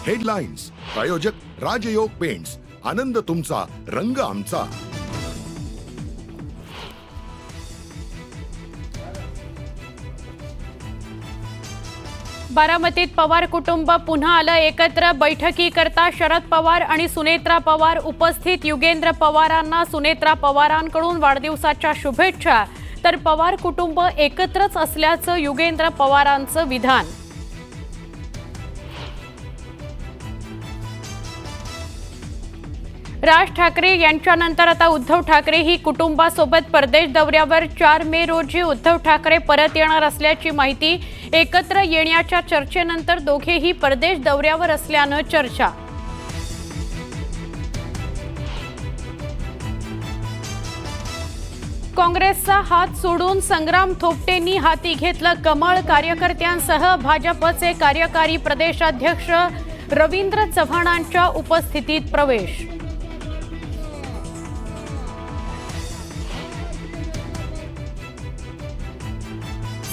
Headlines प्रायोजक राजयोग paints, आनंद तुमचा, रंग आमचा। बारामतीत पवार कुटुंब पुन्हा आलं एकत्र। बैठकी करता शरद पवार आणि सुनेत्रा पवार उपस्थित। युगेंद्र पवारांना सुनेत्रा पवारांकडून वाढदिवसाच्या शुभेच्छा, तर पवार कुटुंब एकत्रच असल्याचं युगेंद्र पवारांचं विधान। राज ठाकरे यांच्यानंतर आता उद्धव ठाकरे ही कुटुंबासोबत परदेश दौऱ्यावर। 4 मे रोजी उद्धव ठाकरे परत येणार असल्याची माहिती। एकत्र येण्याच्या चर्चेनंतर दोघेही परदेश दौऱ्यावर असल्यानं चर्चा। काँग्रेसचा हात सोडून संग्राम थोपटेंनी हाती घेतलं कमळ। कार्यकर्त्यांसह भाजपचे कार्यकारी प्रदेशाध्यक्ष रवींद्र चव्हाणांच्या उपस्थितीत प्रवेश।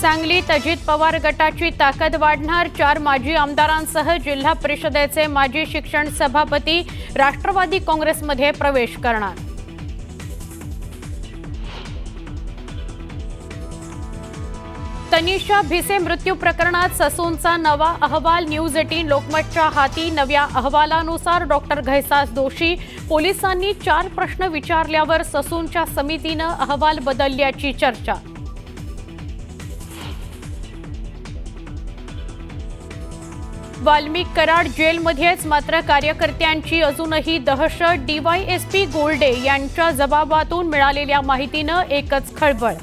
सांगलीत अजित पवार गटाची ताकद वाढणार। 4 माजी आमदारांसह जिल्हा परिषदेचे माजी शिक्षण सभापती राष्ट्रवादी काँग्रेसमध्ये प्रवेश करणार। तनिषा भिसे मृत्यू प्रकरणात ससूनचा नवा अहवाल। न्यूज 18 लोकमतच्या हाती। नव्या अहवालानुसार डॉक्टर घैसास दोषी। पोलिसांनी 4 प्रश्न विचारल्यावर ससूनच्या समितीनं अहवाल बदलल्याची चर्चा। वाल्मिक कराड जेलमध्येच, मात्र कार्यकर्त्यांची अजूनही दहशत। डीवायएसपी गोल्डे यांच्या जबाबातून मिळालेल्या माहितीनं एकच खळबळ।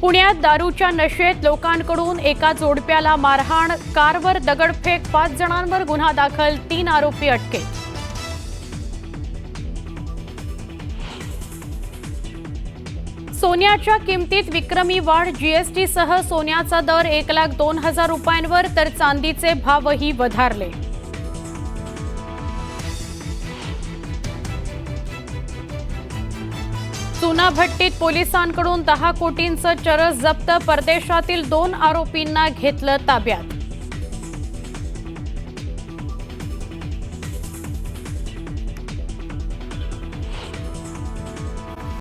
पुण्यात दारूच्या नशेत लोकांकडून एका जोडप्याला मारहाण। कारवर दगडफेक, 5 जणांवर गुन्हा दाखल, 3 आरोपी अटकेत। सोन्याच्या किमतीत विक्रमी वाढ। जीएसटीसह सोन्याचा दर 1,02,000 रुपयांवर, तर चांदीचे भावही वधारले। चुनाभट्टीत पोलिसांकडून 10 कोटींचं चरस जप्त। परदेशातील 2 आरोपींना घेतलं ताब्यात।